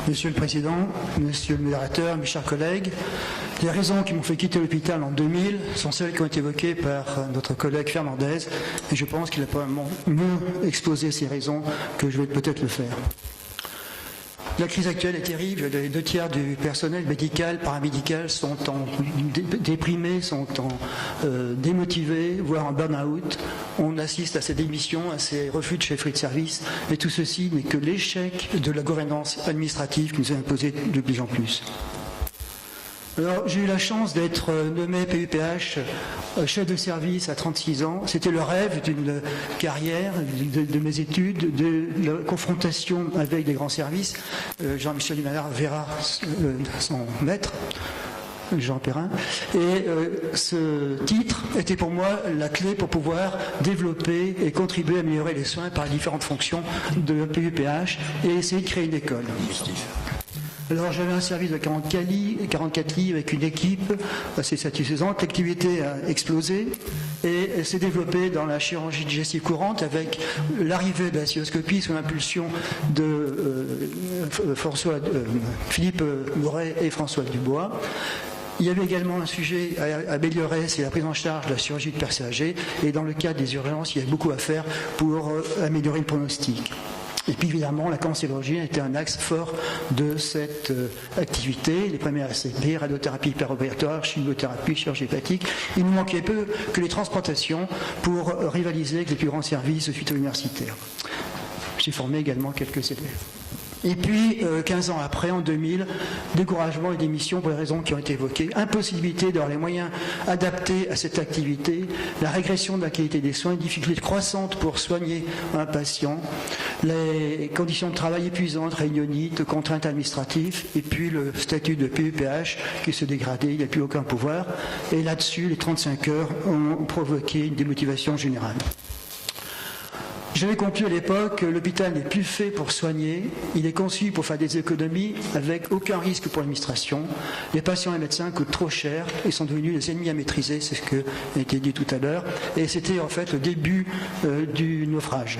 Monsieur le Président, Monsieur le Modérateur, mes chers collègues, les raisons qui m'ont fait quitter l'hôpital en 2000 sont celles qui ont été évoquées par notre collègue Fernandez, et je pense qu'il a probablement mieux exposé ces raisons que je vais peut-être le faire. La crise actuelle est terrible. Les 2/3 du personnel médical, paramédical sont déprimés, sont démotivés, voire en burn-out. On assiste à ces démissions, à ces refus de chefferie de service. Et tout ceci n'est que l'échec de la gouvernance administrative qui nous est imposée de plus en plus. Alors, j'ai eu la chance d'être nommé PUPH chef de service à 36 ans. C'était le rêve d'une carrière, de mes études, de la confrontation avec des grands services. Jean-Michel Dumanard verra son maître, Jean Perrin. Et ce titre était pour moi la clé pour pouvoir développer et contribuer à améliorer les soins par les différentes fonctions de PUPH et essayer de créer une école. Alors j'avais un service de 44 lits avec une équipe assez satisfaisante. L'activité a explosé et elle s'est développée dans la chirurgie digestive courante avec l'arrivée de la cystoscopie sous l'impulsion de Philippe Mouret et François Dubois. Il y avait également un sujet à améliorer, c'est la prise en charge de la chirurgie de personnes âgées. Et dans le cadre des urgences, il y a beaucoup à faire pour améliorer le pronostic. Et puis évidemment, la cancérologie était un axe fort de cette activité. Les premières ACP, radiothérapie hyperopératoire, chimiothérapie, chirurgie hépatique. Il nous manquait peu que les transplantations pour rivaliser avec les plus grands services hospitalo-universitaires. J'ai formé également quelques élèves. Et puis, 15 ans après, en 2000, découragement et démission pour les raisons qui ont été évoquées, impossibilité d'avoir les moyens adaptés à cette activité, la régression de la qualité des soins, difficultés croissantes pour soigner un patient, les conditions de travail épuisantes, réunionites, contraintes administratives, et puis le statut de PUPH qui se dégradait, il n'y a plus aucun pouvoir. Et là-dessus, les 35 heures ont provoqué une démotivation générale. J'avais conclu à l'époque que l'hôpital n'est plus fait pour soigner, il est conçu pour faire des économies avec aucun risque pour l'administration. Les patients et les médecins coûtent trop cher et sont devenus les ennemis à maîtriser, c'est ce qui a été dit tout à l'heure, et c'était en fait le début du naufrage.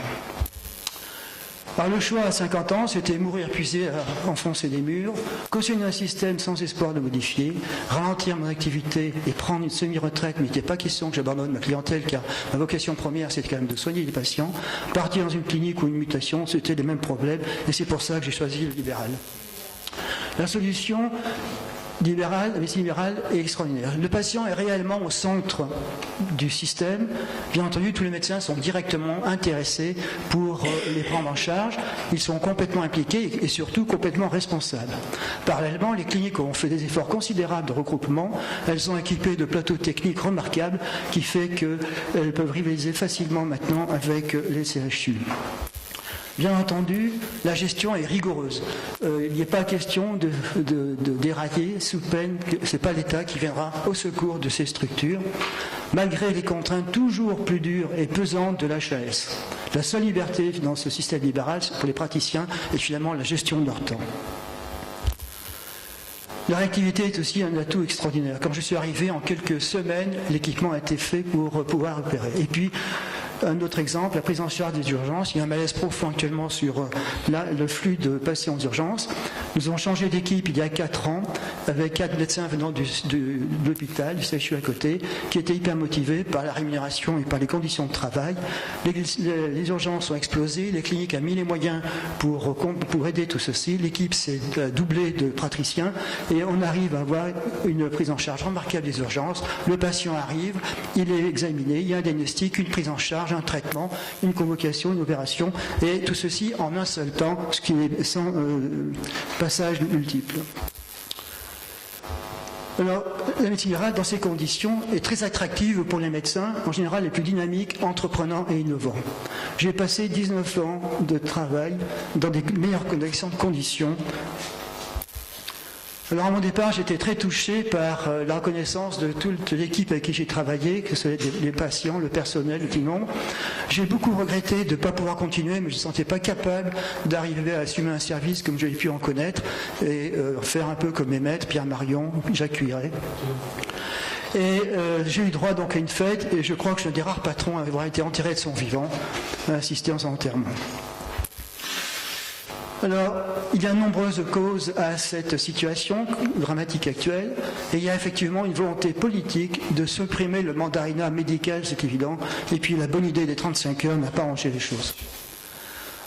Alors le choix à 50 ans, c'était mourir épuisé à enfoncer des murs, cautionner un système sans espoir de modifier, ralentir mon activité et prendre une semi-retraite, mais il n'était pas question que j'abandonne ma clientèle, car ma vocation première, c'était quand même de soigner les patients. Partir dans une clinique ou une mutation, c'était les mêmes problèmes, et c'est pour ça que j'ai choisi le libéral. La solution libérale, la médecine libérale est extraordinaire. Le patient est réellement au centre du système. Bien entendu, tous les médecins sont directement intéressés pour les prendre en charge. Ils sont complètement impliqués et surtout complètement responsables. Parallèlement, les cliniques ont fait des efforts considérables de regroupement. Elles sont équipées de plateaux techniques remarquables qui fait qu'elles peuvent rivaliser facilement maintenant avec les CHU. Bien entendu, la gestion est rigoureuse. Il n'est pas question de dérailler sous peine que ce n'est pas l'État qui viendra au secours de ces structures, malgré les contraintes toujours plus dures et pesantes de l'HAS. La seule liberté dans ce système libéral pour les praticiens est finalement la gestion de leur temps. La réactivité est aussi un atout extraordinaire. Quand je suis arrivé, en quelques semaines, l'équipement a été fait pour pouvoir opérer. Et puis, un autre exemple, la prise en charge des urgences. Il y a un malaise profond actuellement sur le flux de patients aux urgences. Nous avons changé d'équipe il y a 4 ans, avec 4 médecins venant de l'hôpital, du CHU à côté, qui étaient hyper motivés par la rémunération et par les conditions de travail. Les urgences ont explosé, les cliniques ont mis les moyens pour aider tout ceci. L'équipe s'est doublée de praticiens et on arrive à avoir une prise en charge remarquable des urgences. Le patient arrive, il est examiné, il y a un diagnostic, une prise en charge, un traitement, une convocation, une opération, et tout ceci en un seul temps, ce qui est sans passage multiple. Alors, la médecine libérale, dans ces conditions, est très attractive pour les médecins, en général les plus dynamiques, entreprenants et innovants. J'ai passé 19 ans de travail dans des meilleures conditions. Alors à mon départ, j'étais très touché par la reconnaissance de toute l'équipe avec qui j'ai travaillé, que ce soit les patients, le personnel, tout le monde. J'ai beaucoup regretté de ne pas pouvoir continuer, mais je ne me sentais pas capable d'arriver à assumer un service comme j'avais pu en connaître et faire un peu comme mes maîtres, Pierre Marion, Jacques Cuiret. Et j'ai eu droit donc à une fête, et je crois que je suis un des rares patrons à avoir été enterré de son vivant, à assister à son enterrement. Alors, il y a de nombreuses causes à cette situation dramatique actuelle, et il y a effectivement une volonté politique de supprimer le mandarinat médical, c'est évident, et puis la bonne idée des 35 heures n'a pas arrangé les choses.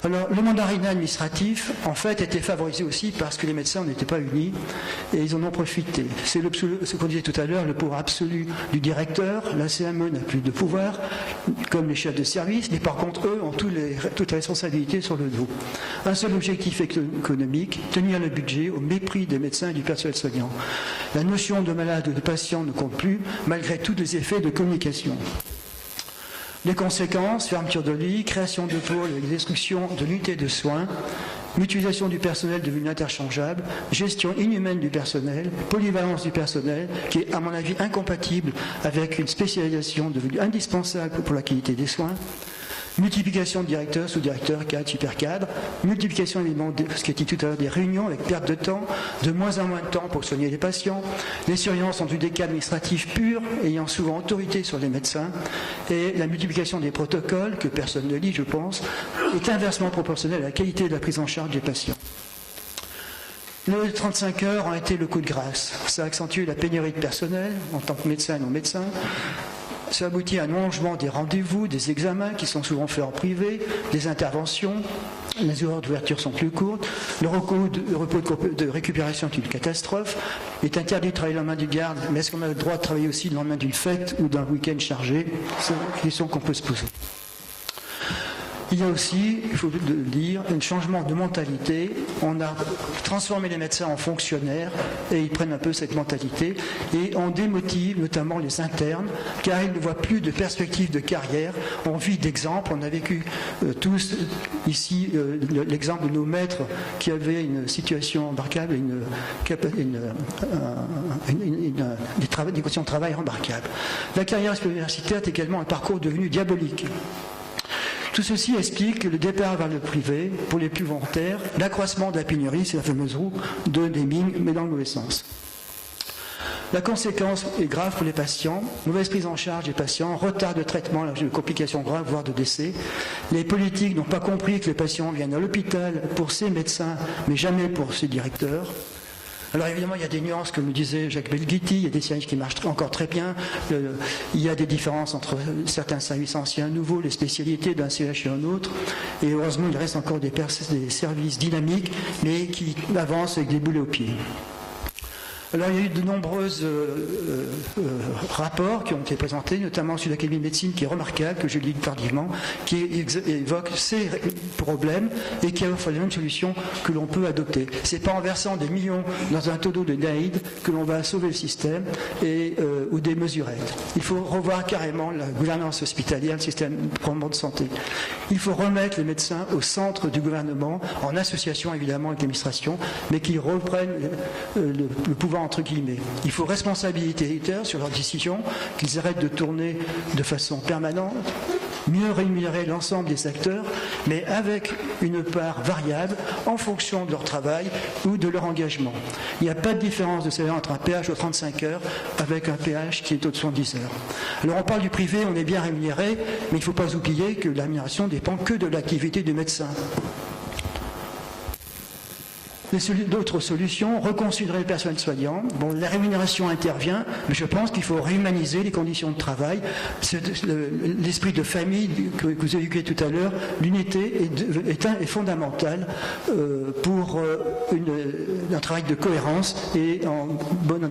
Alors, le mandarinat administratif, en fait, était favorisé aussi parce que les médecins n'étaient pas unis et ils en ont profité. C'est ce qu'on disait tout à l'heure, le pouvoir absolu du directeur. La CME n'a plus de pouvoir, comme les chefs de service, mais par contre, eux ont toutes les responsabilités sur le dos. Un seul objectif économique, tenir le budget au mépris des médecins et du personnel soignant. La notion de malade ou de patient ne compte plus, malgré tous les effets de communication. Les conséquences, fermeture de lits, création de pôles avec destruction de l'unité de soins, mutualisation du personnel devenu interchangeable, gestion inhumaine du personnel, polyvalence du personnel, qui est à mon avis incompatible avec une spécialisation devenue indispensable pour la qualité des soins, multiplication de directeurs, sous-directeurs, cadres, super-cadres, multiplication évidemment, ce qui a dit tout à l'heure, des réunions avec perte de temps, de moins en moins de temps pour soigner les patients, les surveillances ont eu des cas administratifs purs, ayant souvent autorité sur les médecins, et la multiplication des protocoles, que personne ne lit, je pense, est inversement proportionnelle à la qualité de la prise en charge des patients. Les 35 heures ont été le coup de grâce. Ça a accentué la pénurie de personnel, en tant que médecin et non médecin. Ça aboutit à un allongement des rendez-vous, des examens qui sont souvent faits en privé, des interventions, les heures d'ouverture sont plus courtes, le repos de récupération est une catastrophe, il est interdit de travailler le lendemain du garde, mais est-ce qu'on a le droit de travailler aussi le lendemain d'une fête ou d'un week-end chargé? C'est une question qu'on peut se poser. Il y a aussi, il faut le dire, un changement de mentalité. On a transformé les médecins en fonctionnaires et ils prennent un peu cette mentalité et on démotive notamment les internes car ils ne voient plus de perspective de carrière. On vit d'exemples, on a vécu tous ici l'exemple de nos maîtres qui avaient une situation remarquable et des conditions de travail remarquables. La carrière universitaire est également un parcours devenu diabolique. Tout ceci explique le départ vers le privé pour les plus volontaires, l'accroissement de la pénurie, c'est la fameuse roue de Deming, mais dans le mauvais sens. La conséquence est grave pour les patients, mauvaise prise en charge des patients, retard de traitement, complications graves, voire de décès. Les politiques n'ont pas compris que les patients viennent à l'hôpital pour ces médecins, mais jamais pour ces directeurs. Alors évidemment, il y a des nuances, comme le disait Jacques Belghiti, il y a des services qui marchent encore très bien, il y a des différences entre certains services anciens et nouveaux, les spécialités d'un CH et un autre, et heureusement, il reste encore des services dynamiques, mais qui avancent avec des boulets aux pieds. Alors il y a eu de nombreux rapports qui ont été présentés, notamment sur l'Académie de médecine qui est remarquable, que je lis tardivement, qui évoque ces problèmes et qui offre les mêmes solutions que l'on peut adopter. C'est pas en versant des millions dans un tonneau de naïd que l'on va sauver le système ou des mesurettes. Il faut revoir carrément la gouvernance hospitalière, le système de santé. Il faut remettre les médecins au centre du gouvernement, en association évidemment avec l'administration, mais qui reprennent le pouvoir entre guillemets. Il faut responsabiliser les éditeurs sur leurs décisions, qu'ils arrêtent de tourner de façon permanente, mieux rémunérer l'ensemble des acteurs, mais avec une part variable en fonction de leur travail ou de leur engagement. Il n'y a pas de différence de salaire entre un PH aux 35 heures avec un PH qui est aux 70 heures. Alors on parle du privé, on est bien rémunéré, mais il ne faut pas oublier que la rémunération dépend que de l'activité du médecin. D'autres solutions, reconsidérer le personnel soignant. Bon, la rémunération intervient, mais je pense qu'il faut réhumaniser les conditions de travail. L'esprit de famille que vous évoquiez tout à l'heure, l'unité est fondamentale pour un travail de cohérence et en bonne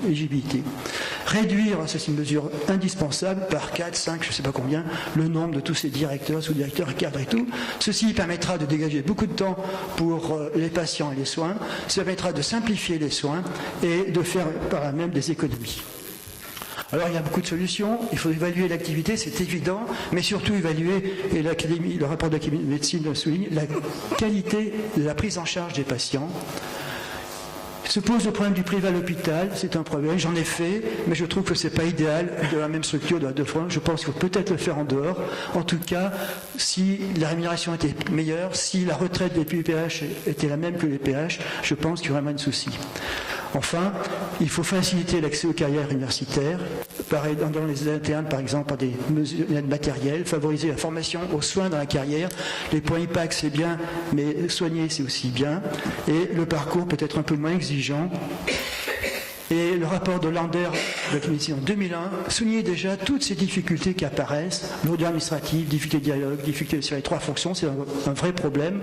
éligibilité. Réduire, c'est une mesure indispensable, par 4, 5, je ne sais pas combien, le nombre de tous ces directeurs, sous-directeurs, cadres et tout. Ceci permettra de dégager beaucoup de temps pour les patients et les soins. Ça permettra de simplifier les soins et de faire par là même des économies. Alors il y a beaucoup de solutions, il faut évaluer l'activité, c'est évident, mais surtout évaluer, et le rapport de l'Académie de médecine le souligne, la qualité de la prise en charge des patients. Se pose le problème du privé à l'hôpital, c'est un problème, j'en ai fait, mais je trouve que ce n'est pas idéal de la même structure de 2 fois. Je pense qu'il faut peut-être le faire en dehors. En tout cas, si la rémunération était meilleure, si la retraite des PH était la même que les PH, je pense qu'il y aurait moins de soucis. Enfin, il faut faciliter l'accès aux carrières universitaires, dans les internes par exemple par des mesures matérielles, favoriser la formation aux soins dans la carrière. Les points IPAC c'est bien, mais soigner c'est aussi bien. Et le parcours peut être un peu moins exigeant. Et le rapport de Lander de la médecine en 2001 soulignait déjà toutes ces difficultés qui apparaissent, lourdeur administrative, difficulté de dialogue, difficulté sur les 3 fonctions, c'est un vrai problème,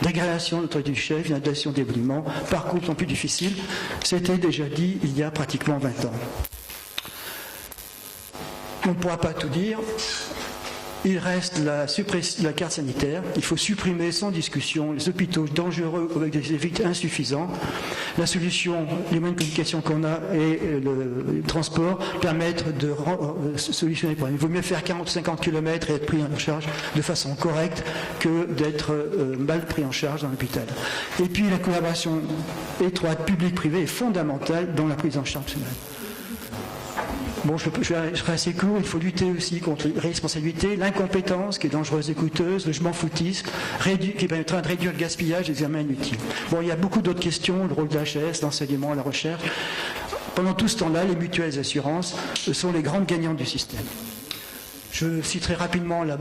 d'agrégation de l'autorité du chef, d'inadaptation d'évolution, parcours sont plus difficiles, c'était déjà dit il y a pratiquement 20 ans. On ne pourra pas tout dire. Il reste la carte sanitaire. Il faut supprimer sans discussion les hôpitaux dangereux avec des effectifs insuffisants. La solution, les moyens de communication qu'on a et le transport permettent de solutionner les problèmes. Il vaut mieux faire 40-50 km et être pris en charge de façon correcte que d'être mal pris en charge dans l'hôpital. Et puis la collaboration étroite public-privé est fondamentale dans la prise en charge. Bon, je serai assez court. Il faut lutter aussi contre l'irresponsabilité, l'incompétence qui est dangereuse et coûteuse, le je m'en foutisme, qui permettra de réduire le gaspillage des examens inutiles. Bon, il y a beaucoup d'autres questions, le rôle de l'HS, l'enseignement, la recherche. Pendant tout ce temps-là, les mutuelles assurances sont les grandes gagnantes du système. Je citerai rapidement la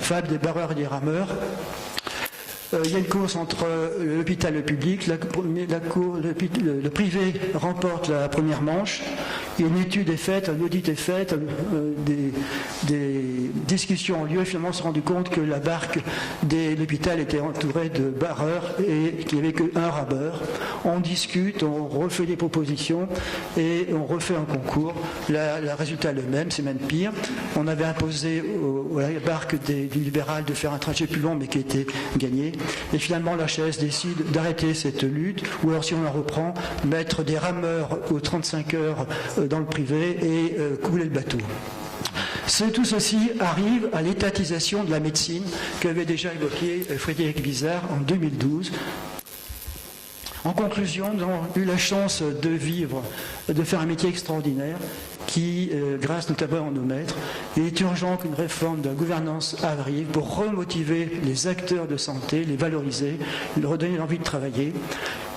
fable des barreurs et des rameurs. Il y a une course entre l'hôpital et le public. Le privé remporte la première manche. Une étude est faite, un audit est fait, des discussions ont lieu. Finalement, on s'est rendu compte que la barque de l'hôpital était entourée de barreurs et qu'il n'y avait qu'un rameur. On discute, on refait des propositions et on refait un concours. Le résultat est le même, c'est même pire. On avait imposé à la barque du libéral de faire un trajet plus long mais qui était gagné. Et finalement, l'HS décide d'arrêter cette lutte, ou alors si on la reprend, mettre des rameurs aux 35 heures dans le privé et couler le bateau. Tout ceci arrive à l'étatisation de la médecine qu'avait déjà évoqué Frédéric Bizard en 2012. En conclusion, nous avons eu la chance de faire un métier extraordinaire qui, grâce notamment à nos maîtres, il est urgent qu'une réforme de la gouvernance arrive pour remotiver les acteurs de santé, les valoriser, leur redonner l'envie de travailler.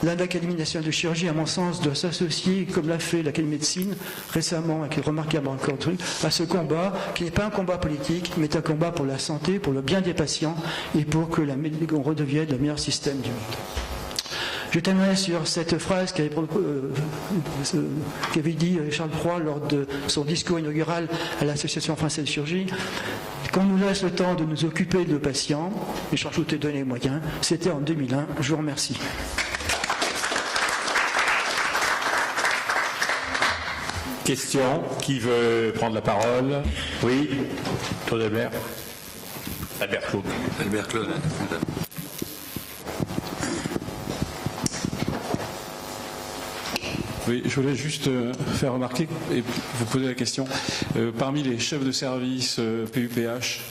L'Académie nationale de chirurgie, à mon sens, doit s'associer, comme l'a fait l'Académie de médecine récemment, avec le remarquable encore truc, à ce combat, qui n'est pas un combat politique, mais un combat pour la santé, pour le bien des patients et pour que qu'on redevienne le meilleur système du monde. Je terminerai sur cette phrase qu'avait dit Charles Proy lors de son discours inaugural à l'Association française de chirurgie. Qu'on nous laisse le temps de nous occuper de nos patients, et je rajoute donner les moyens. C'était en 2001. Je vous remercie. Question. Qui veut prendre la parole? Oui. Claude Albert. Albert Claude. Albert Claude. Oui, je voulais juste faire remarquer et vous poser la question. Parmi les chefs de service PUPH,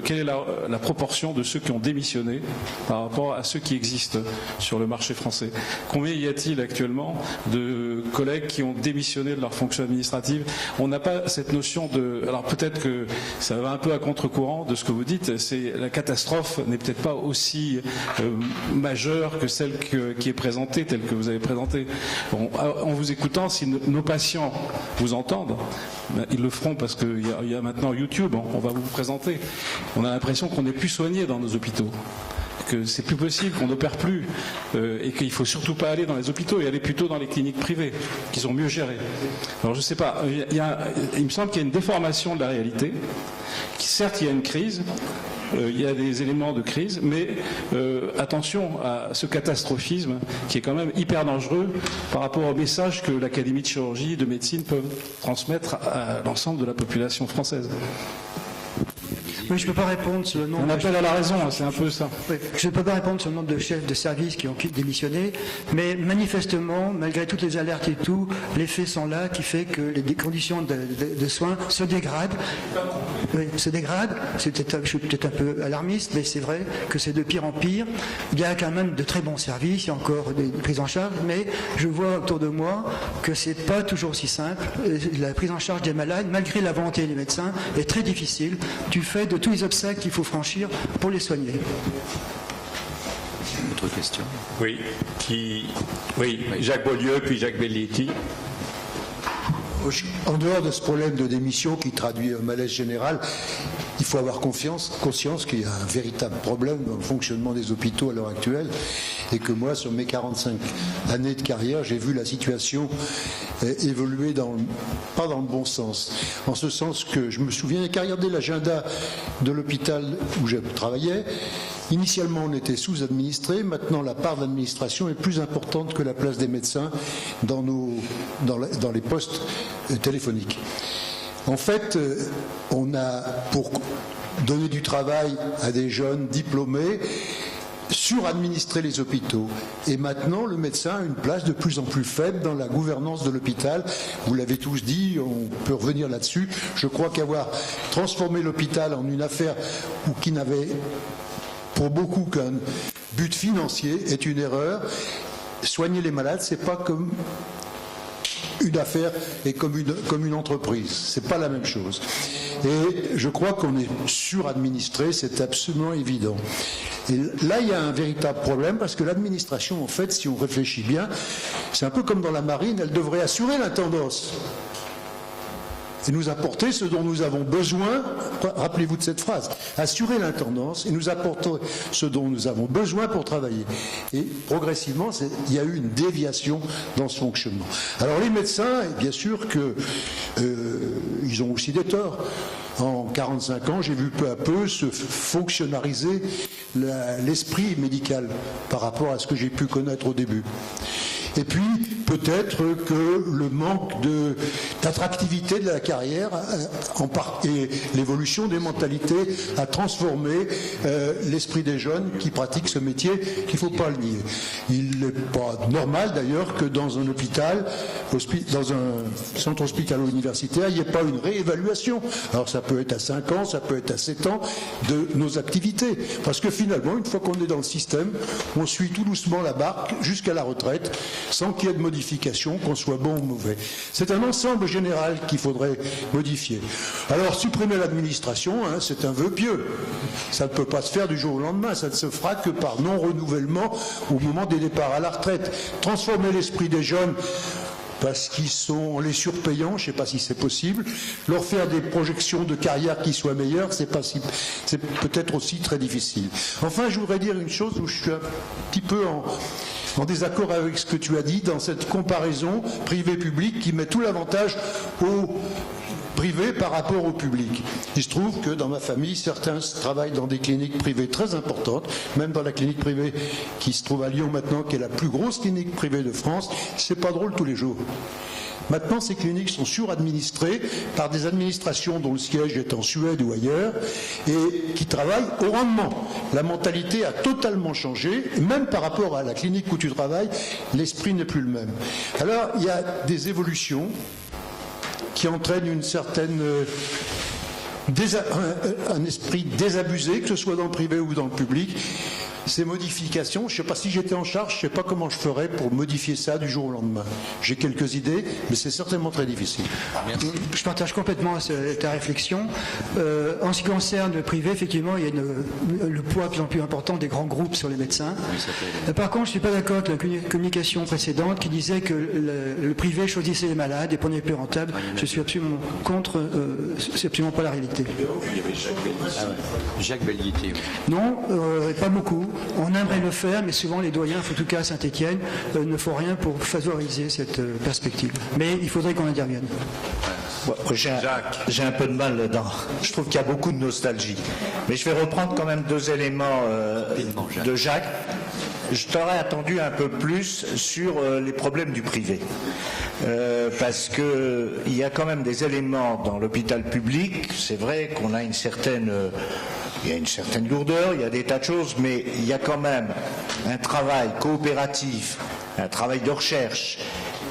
quelle est la proportion de ceux qui ont démissionné par rapport à ceux qui existent sur le marché français? Combien y a-t-il actuellement de collègues qui ont démissionné de leur fonction administrative? On n'a pas cette notion de... Alors peut-être que ça va un peu à contre-courant de ce que vous dites. La catastrophe n'est peut-être pas aussi majeure que celle qui est présentée, telle que vous avez présentée. En vous écoutant, si nos patients vous entendent, ils le feront parce qu'il y a maintenant YouTube, on va vous présenter. On a l'impression qu'on n'est plus soigné dans nos hôpitaux, que c'est plus possible, qu'on n'opère plus, et qu'il ne faut surtout pas aller dans les hôpitaux et aller plutôt dans les cliniques privées, qui sont mieux gérées. Alors je ne sais pas, il me semble qu'il y a une déformation de la réalité, certes il y a une crise, il y a des éléments de crise, mais attention à ce catastrophisme qui est quand même hyper dangereux par rapport au message que l'Académie de chirurgie, de médecine peuvent transmettre à l'ensemble de la population française. Oui, je ne peux pas répondre sur le nombre. On appelle à la raison, c'est un peu ça. Oui, je ne peux pas répondre sur le nombre de chefs de service qui ont démissionné, mais manifestement, malgré toutes les alertes et tout, les faits sont là, qui fait que les conditions de soins se dégradent. Oui, se dégradent. Je suis peut-être un peu alarmiste, mais c'est vrai que c'est de pire en pire. Il y a quand même de très bons services, il y a encore des prises en charge, mais je vois autour de moi que c'est pas toujours aussi simple. La prise en charge des malades, malgré la volonté des médecins, est très difficile du fait de tous les obstacles qu'il faut franchir pour les soigner. Autre question? Oui, Jacques Beaulieu, puis Jacques Belletti. En dehors de ce problème de démission qui traduit un malaise général, il faut avoir conscience qu'il y a un véritable problème dans le fonctionnement des hôpitaux à l'heure actuelle et que moi, sur mes 45 années de carrière, j'ai vu la situation évoluer pas dans le bon sens. En ce sens que je me souviens qu'à regarder l'agenda de l'hôpital où je travaillais, initialement on était sous-administré, maintenant la part de l'administration est plus importante que la place des médecins dans les postes téléphoniques. En fait, on a, pour donner du travail à des jeunes diplômés, suradministré les hôpitaux. Et maintenant, le médecin a une place de plus en plus faible dans la gouvernance de l'hôpital. Vous l'avez tous dit, on peut revenir là-dessus. Je crois qu'avoir transformé l'hôpital en une affaire qui n'avait pour beaucoup qu'un but financier est une erreur. Soigner les malades, c'est pas comme une affaire et comme une entreprise. C'est pas la même chose. Et je crois qu'on est suradministré, c'est absolument évident. Et là, il y a un véritable problème parce que l'administration, en fait, si on réfléchit bien, c'est un peu comme dans la marine, elle devrait assurer l'intendance et nous apporter ce dont nous avons besoin. Rappelez-vous de cette phrase, assurer l'intendance et nous apporter ce dont nous avons besoin pour travailler. Et progressivement, il y a eu une déviation dans ce fonctionnement. Alors les médecins, bien sûr ils ont aussi des torts. En 45 ans, j'ai vu peu à peu se fonctionnariser l'esprit médical par rapport à ce que j'ai pu connaître au début. Et puis, peut-être que le manque d'attractivité de la carrière et l'évolution des mentalités a transformé l'esprit des jeunes qui pratiquent ce métier, qu'il ne faut pas le nier. Il n'est pas normal d'ailleurs que dans un hôpital, dans un centre hospitalo-universitaire, il n'y ait pas une réévaluation. Alors ça peut être à 5 ans, ça peut être à 7 ans de nos activités. Parce que finalement, une fois qu'on est dans le système, on suit tout doucement la barque jusqu'à la retraite, sans qu'il y ait de modification, qu'on soit bon ou mauvais. C'est un ensemble général qu'il faudrait modifier. Alors, supprimer l'administration, c'est un vœu pieux. Ça ne peut pas se faire du jour au lendemain, ça ne se fera que par non-renouvellement au moment des départs à la retraite. Transformer l'esprit des jeunes parce qu'ils sont les surpayants, je ne sais pas si c'est possible, leur faire des projections de carrière qui soient meilleures, c'est peut-être aussi très difficile. Enfin, je voudrais dire une chose où je suis un petit peu en désaccord avec ce que tu as dit dans cette comparaison privé-public qui met tout l'avantage au privé par rapport au public. Il se trouve que dans ma famille, certains travaillent dans des cliniques privées très importantes, même dans la clinique privée qui se trouve à Lyon maintenant, qui est la plus grosse clinique privée de France. C'est pas drôle tous les jours. Maintenant, ces cliniques sont suradministrées par des administrations dont le siège est en Suède ou ailleurs et qui travaillent au rendement. La mentalité a totalement changé, et même par rapport à la clinique où tu travailles, l'esprit n'est plus le même. Alors, il y a des évolutions qui entraînent une certaine un esprit désabusé, que ce soit dans le privé ou dans le public. Ces modifications, je ne sais pas si j'étais en charge, je ne sais pas comment je ferais pour modifier ça du jour au lendemain. J'ai quelques idées, mais c'est certainement très difficile. Merci. Je partage complètement ta réflexion. En ce qui concerne le privé, effectivement, il y a le poids de plus en plus important des grands groupes sur les médecins. Par contre, je ne suis pas d'accord avec la communication précédente qui disait que le privé choisissait les malades et prenait les plus rentables. Je suis absolument contre, c'est absolument pas la réalité. Il y avait Jacques Belletti. Non, pas beaucoup. On aimerait le faire, mais souvent les doyens, en tout cas à Saint-Étienne, ne font rien pour favoriser cette perspective. Mais il faudrait qu'on intervienne. J'ai un peu de mal dedans. Je trouve qu'il y a beaucoup de nostalgie. Mais je vais reprendre quand même 2 éléments de Jacques. Je t'aurais attendu un peu plus sur les problèmes du privé. Parce qu'il y a quand même des éléments dans l'hôpital public. C'est vrai qu'on a une certaine lourdeur, il y a des tas de choses, mais il y a quand même un travail coopératif, un travail de recherche.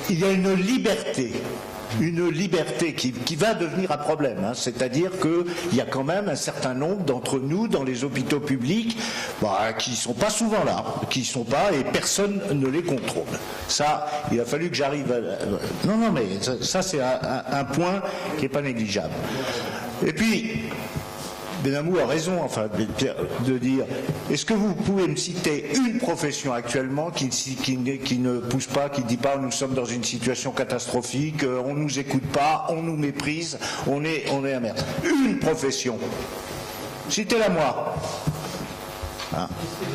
Il y a une liberté qui va devenir un problème. C'est-à-dire qu'il y a quand même un certain nombre d'entre nous dans les hôpitaux publics qui ne sont pas souvent là, et personne ne les contrôle. Ça, il a fallu que j'arrive à... Non, mais ça c'est un point qui n'est pas négligeable. Et puis, Benamou a raison, enfin, de dire, est-ce que vous pouvez me citer une profession actuellement qui ne pousse pas, qui ne dit pas nous sommes dans une situation catastrophique, on ne nous écoute pas, on nous méprise, on est à merde. Une profession. Citez-la moi. Hein.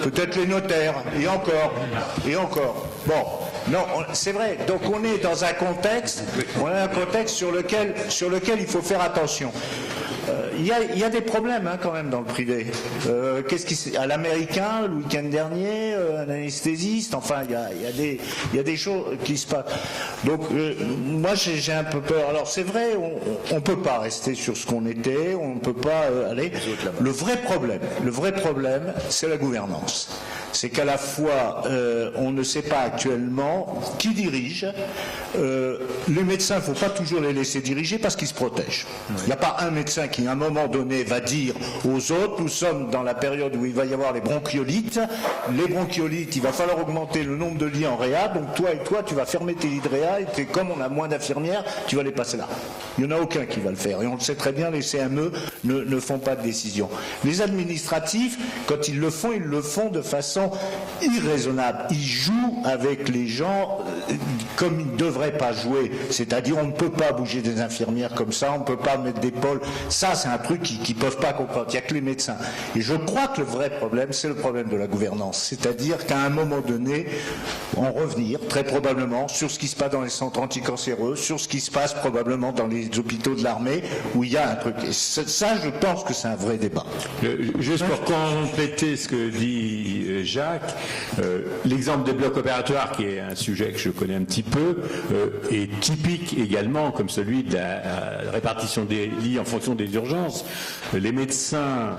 Peut-être les notaires, et encore. Bon, non, c'est vrai. Donc on est dans un contexte, sur lequel il faut faire attention. Il y a des problèmes quand même dans le privé. À l'américain, le week-end dernier, un anesthésiste, enfin, il y a des choses qui se passent. Donc, moi, j'ai un peu peur. Alors, c'est vrai, on ne peut pas rester sur ce qu'on était, on ne peut pas aller. Le vrai problème, c'est la gouvernance. C'est qu'à la fois, on ne sait pas actuellement qui dirige. Les médecins, il ne faut pas toujours les laisser diriger parce qu'ils se protègent. Il n'y a pas un médecin qui, à un moment donné, va dire aux autres, nous sommes dans la période où il va y avoir les bronchiolites. Les bronchiolites, il va falloir augmenter le nombre de lits en réa. Donc toi et toi, tu vas fermer tes lits de réa et comme on a moins d'infirmières, tu vas les passer là. Il n'y en a aucun qui va le faire. Et on le sait très bien, les CME ne font pas de décision. Les administratifs, quand ils le font de façon irraisonnable. Ils jouent avec les gens comme ils ne devraient pas jouer. C'est-à-dire, on ne peut pas bouger des infirmières comme ça, on ne peut pas mettre des pôles. Ça, c'est un truc qu'ils ne peuvent pas comprendre. Il n'y a que les médecins. Et je crois que le vrai problème, c'est le problème de la gouvernance. C'est-à-dire qu'à un moment donné, en revenir, très probablement, sur ce qui se passe dans les centres anticancéreux, sur ce qui se passe probablement dans les hôpitaux de l'armée, où il y a un truc. Et ça, je pense que c'est un vrai débat. Juste pour compléter ce que dit Jacques, l'exemple des blocs opératoires, qui est un sujet que je connais un petit peu, est typique également, comme celui de la répartition des lits en fonction des urgences. Les médecins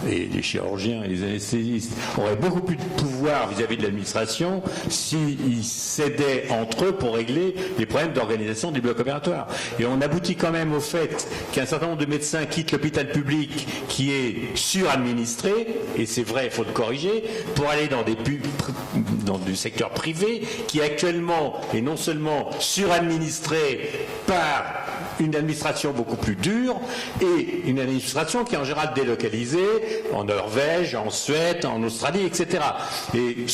et les chirurgiens et les anesthésistes auraient beaucoup plus de pouvoir vis-à-vis de l'administration s'ils s'aidaient entre eux pour régler les problèmes d'organisation des blocs opératoires. Et on aboutit quand même au fait qu'un certain nombre de médecins quittent l'hôpital public qui est suradministré, et c'est vrai, il faut le corriger, pour aller dans du secteur privé qui actuellement est non seulement suradministré par une administration beaucoup plus dure et une administration qui est en général délocalisée en Norvège, en Suède, en Australie, etc. Et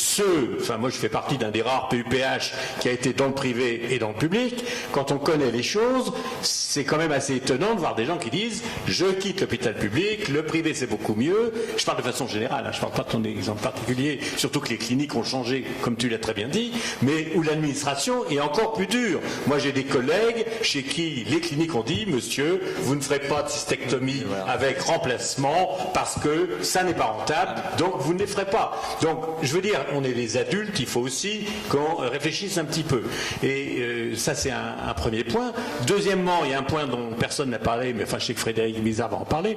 moi je fais partie d'un des rares PUPH qui a été dans le privé et dans le public. Quand on connaît les choses, c'est quand même assez étonnant de voir des gens qui disent je quitte l'hôpital public, le privé c'est beaucoup mieux. Je parle de façon générale, je ne parle pas de ton exemple particulier, surtout que les cliniques ont changé, comme tu l'as très bien dit, mais où l'administration est encore plus dure. Moi j'ai des collègues chez qui les cliniques ont dit monsieur, vous ne ferez pas de cystectomie avec remplacement parce que ça n'est pas rentable, donc vous ne les ferez pas. Donc je veux dire, on est des adultes, il faut aussi qu'on réfléchisse un petit peu. Et ça c'est un premier point. Deuxièmement, il y a un point dont personne n'a parlé, mais enfin je sais que Frédéric Bizard va en parler,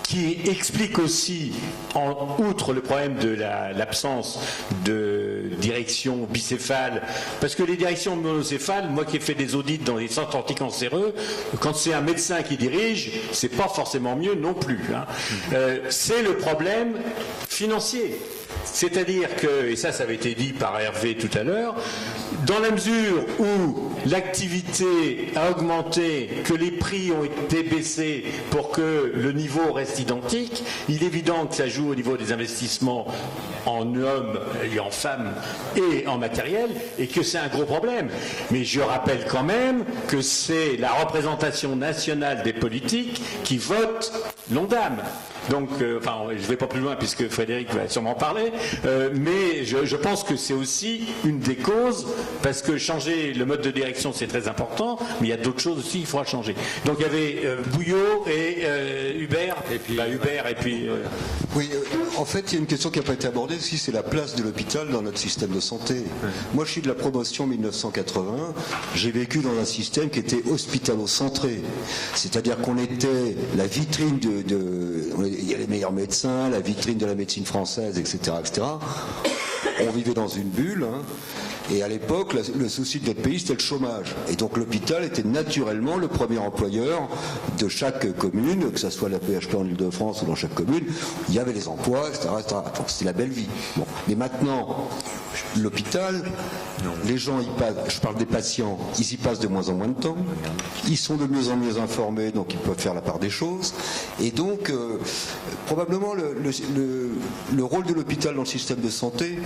qui explique aussi, outre le problème de l'absence de direction bicéphale, parce que les directions monocéphales, moi qui ai fait des audits dans les centres anticancéreux, quand c'est un médecin qui dirige, c'est pas forcément mieux non plus. C'est le problème financier. C'est-à-dire que, et ça avait été dit par Hervé tout à l'heure, dans la mesure où l'activité a augmenté, que les prix ont été baissés pour que le niveau reste identique, il est évident que ça joue au niveau des investissements en hommes et en femmes et en matériel, et que c'est un gros problème. Mais je rappelle quand même que c'est la représentation nationale des politiques qui vote l'ONDAM. Donc, je ne vais pas plus loin puisque Frédéric va sûrement parler, mais je pense que c'est aussi une des causes, parce que changer le mode de direction c'est très important, mais il y a d'autres choses aussi qu'il faudra changer. Donc il y avait Bouillot et Hubert, et puis Oui, en fait il y a une question qui n'a pas été abordée aussi, c'est la place de l'hôpital dans notre système de santé. Moi je suis de la promotion 1980, j'ai vécu dans un système qui était hospitalo-centré, c'est-à-dire qu'on était la vitrine il y a les meilleurs médecins, la vitrine de la médecine française, etc., etc. on vivait dans une bulle, hein, et à l'époque, le souci de notre pays, c'était le chômage. Et donc l'hôpital était naturellement le premier employeur de chaque commune, que ce soit la PHP en Ile-de-France ou dans chaque commune, il y avait les emplois, etc. Donc c'était la belle vie. Bon. Mais maintenant, l'hôpital, les gens y passent, je parle des patients, ils y passent de moins en moins de temps, ils sont de mieux en mieux informés, donc ils peuvent faire la part des choses. Et donc, probablement, le rôle de l'hôpital dans le système de santé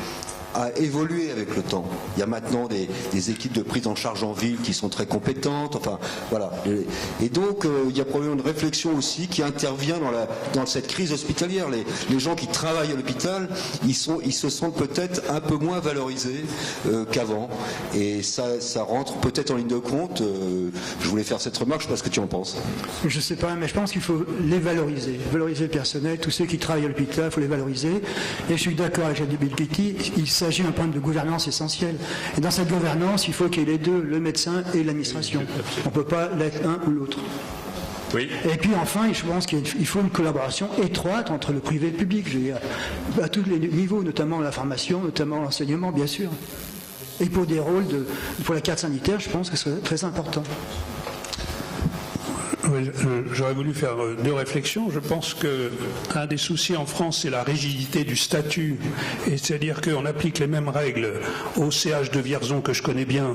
a évolué avec le temps. Il y a maintenant des équipes de prise en charge en ville qui sont très compétentes. Enfin, voilà. Et donc, il y a probablement une réflexion aussi qui intervient dans cette crise hospitalière. Les gens qui travaillent à l'hôpital, ils se sentent peut-être un peu moins valorisés qu'avant. Et ça rentre peut-être en ligne de compte. Je voulais faire cette remarque. Je ne sais pas ce que tu en penses. Je ne sais pas, mais je pense qu'il faut les valoriser. Valoriser le personnel, tous ceux qui travaillent à l'hôpital, il faut les valoriser. Et je suis d'accord avec Jacques Belghiti, il s'agit d'un problème de gouvernance essentiel. Et dans cette gouvernance, il faut qu'il y ait les deux, le médecin et l'administration. On ne peut pas l'être l'un ou l'autre. Oui. Et puis enfin, je pense qu'il faut une collaboration étroite entre le privé et le public, je veux dire, à tous les niveaux, notamment la formation, notamment l'enseignement, bien sûr. Et pour des rôles pour la carte sanitaire, je pense que c'est très important. Oui, j'aurais voulu faire deux réflexions. Je pense qu'un des soucis en France, c'est la rigidité du statut. Et c'est-à-dire qu'on applique les mêmes règles au CH de Vierzon, que je connais bien,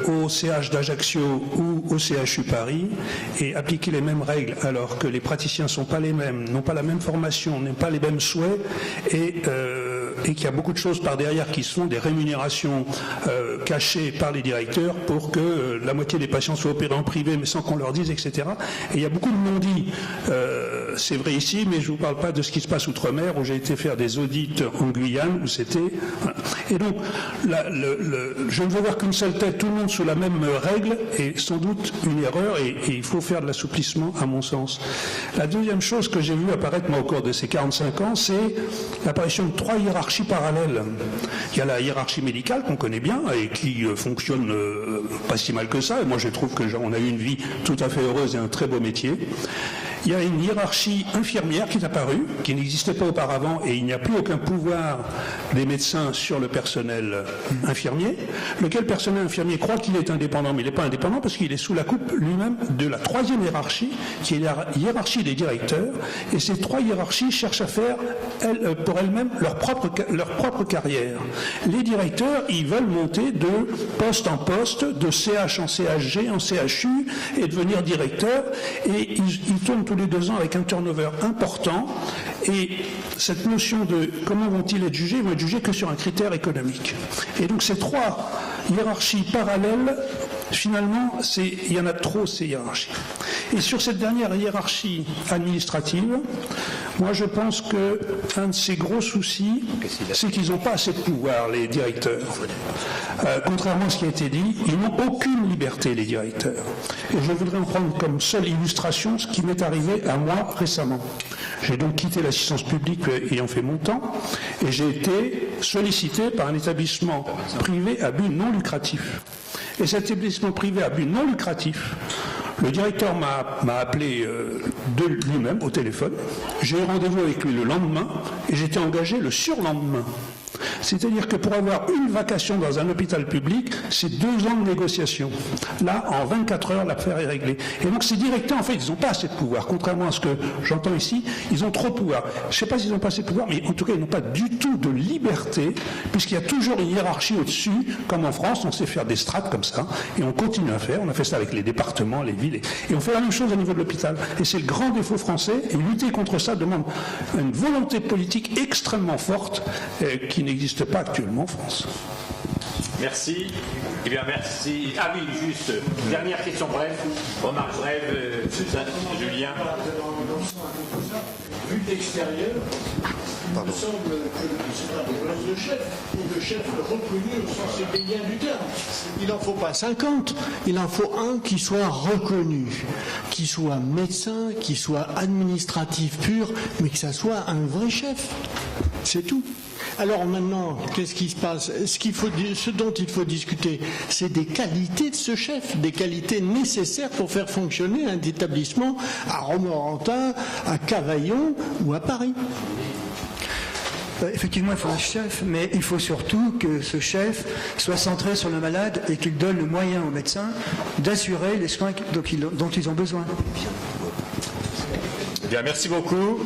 au CH d'Ajaccio ou au CHU Paris, et appliquer les mêmes règles alors que les praticiens ne sont pas les mêmes, n'ont pas la même formation, n'ont pas les mêmes souhaits, et qu'il y a beaucoup de choses par derrière qui sont des rémunérations cachées par les directeurs pour que la moitié des patients soient opérés en privé, mais sans qu'on leur dise, etc. Et il y a beaucoup de non-dits. C'est vrai ici, mais je ne vous parle pas de ce qui se passe outre-mer, où j'ai été faire des audits en Guyane, où c'était... Et donc, je ne veux voir qu'une seule tête, tout le monde sous la même règle, est sans doute une erreur, et il faut faire de l'assouplissement, à mon sens. La deuxième chose que j'ai vue apparaître, moi, au cours de ces 45 ans, c'est l'apparition de 3 hiérarchies parallèles. Il y a la hiérarchie médicale, qu'on connaît bien, et qui fonctionne pas si mal que ça, et moi je trouve qu'on a eu une vie tout à fait heureuse et un très beau métier. Il y a une hiérarchie infirmière qui est apparue, qui n'existait pas auparavant, et il n'y a plus aucun pouvoir des médecins sur le personnel infirmier, lequel personnel infirmier croit qu'il est indépendant, mais il n'est pas indépendant parce qu'il est sous la coupe lui-même de la 3e hiérarchie, qui est la hiérarchie des directeurs, et ces 3 hiérarchies cherchent à faire pour elles-mêmes leur propre carrière. Les directeurs, ils veulent monter de poste en poste, de CH en CHG, en CHU, et devenir directeur, et ils tournent tous les 2 ans avec un turnover important, et cette notion de comment vont-ils être jugés, ils vont être jugés que sur un critère économique. Et donc ces 3 hiérarchies parallèles, finalement, il y en a trop, ces hiérarchies. Et sur cette dernière hiérarchie administrative, moi je pense qu'un de ces gros soucis, c'est qu'ils n'ont pas assez de pouvoir, les directeurs. Contrairement à ce qui a été dit, ils n'ont aucune liberté, les directeurs. Et je voudrais en prendre comme seule illustration ce qui m'est arrivé à moi récemment. J'ai donc quitté l'assistance publique ayant fait mon temps, et j'ai été sollicité par un établissement privé à but non lucratif. Et cet établissement privé à but non lucratif, le directeur m'a appelé de lui-même au téléphone. J'ai eu rendez-vous avec lui le lendemain et j'étais engagé le surlendemain. C'est-à-dire que pour avoir une vacation dans un hôpital public, c'est 2 ans de négociation. Là, en 24 heures, l'affaire est réglée. Et donc ces directeurs, en fait, ils n'ont pas assez de pouvoir. Contrairement à ce que j'entends ici, ils ont trop de pouvoir. Je ne sais pas s'ils n'ont pas assez de pouvoir, mais en tout cas, ils n'ont pas du tout de liberté, puisqu'il y a toujours une hiérarchie au-dessus. Comme en France, on sait faire des strates comme ça, et on continue à faire. On a fait ça avec les départements, les villes, et on fait la même chose au niveau de l'hôpital. Et c'est le grand défaut français, et lutter contre ça demande une volonté politique extrêmement forte, qui n'existe pas actuellement en France. Merci. Eh bien, merci. Ah oui, juste, dernière question brève. Remarque brève, Julien. Vu d'extérieur, il me semble que c'est un problème de chef, ou de chef reconnu au sens bien du terme. Il n'en faut pas 50, il en faut un qui soit reconnu, qui soit médecin, qui soit administratif pur, mais que ça soit un vrai chef. C'est tout. Alors maintenant, qu'est-ce qui se passe ? Ce dont il faut discuter, c'est des qualités de ce chef, des qualités nécessaires pour faire fonctionner un établissement à Romorantin, à Cavaillon ou à Paris. Effectivement, il faut un chef, mais il faut surtout que ce chef soit centré sur le malade et qu'il donne le moyen aux médecins d'assurer les soins dont ils ont besoin. Bien, merci beaucoup.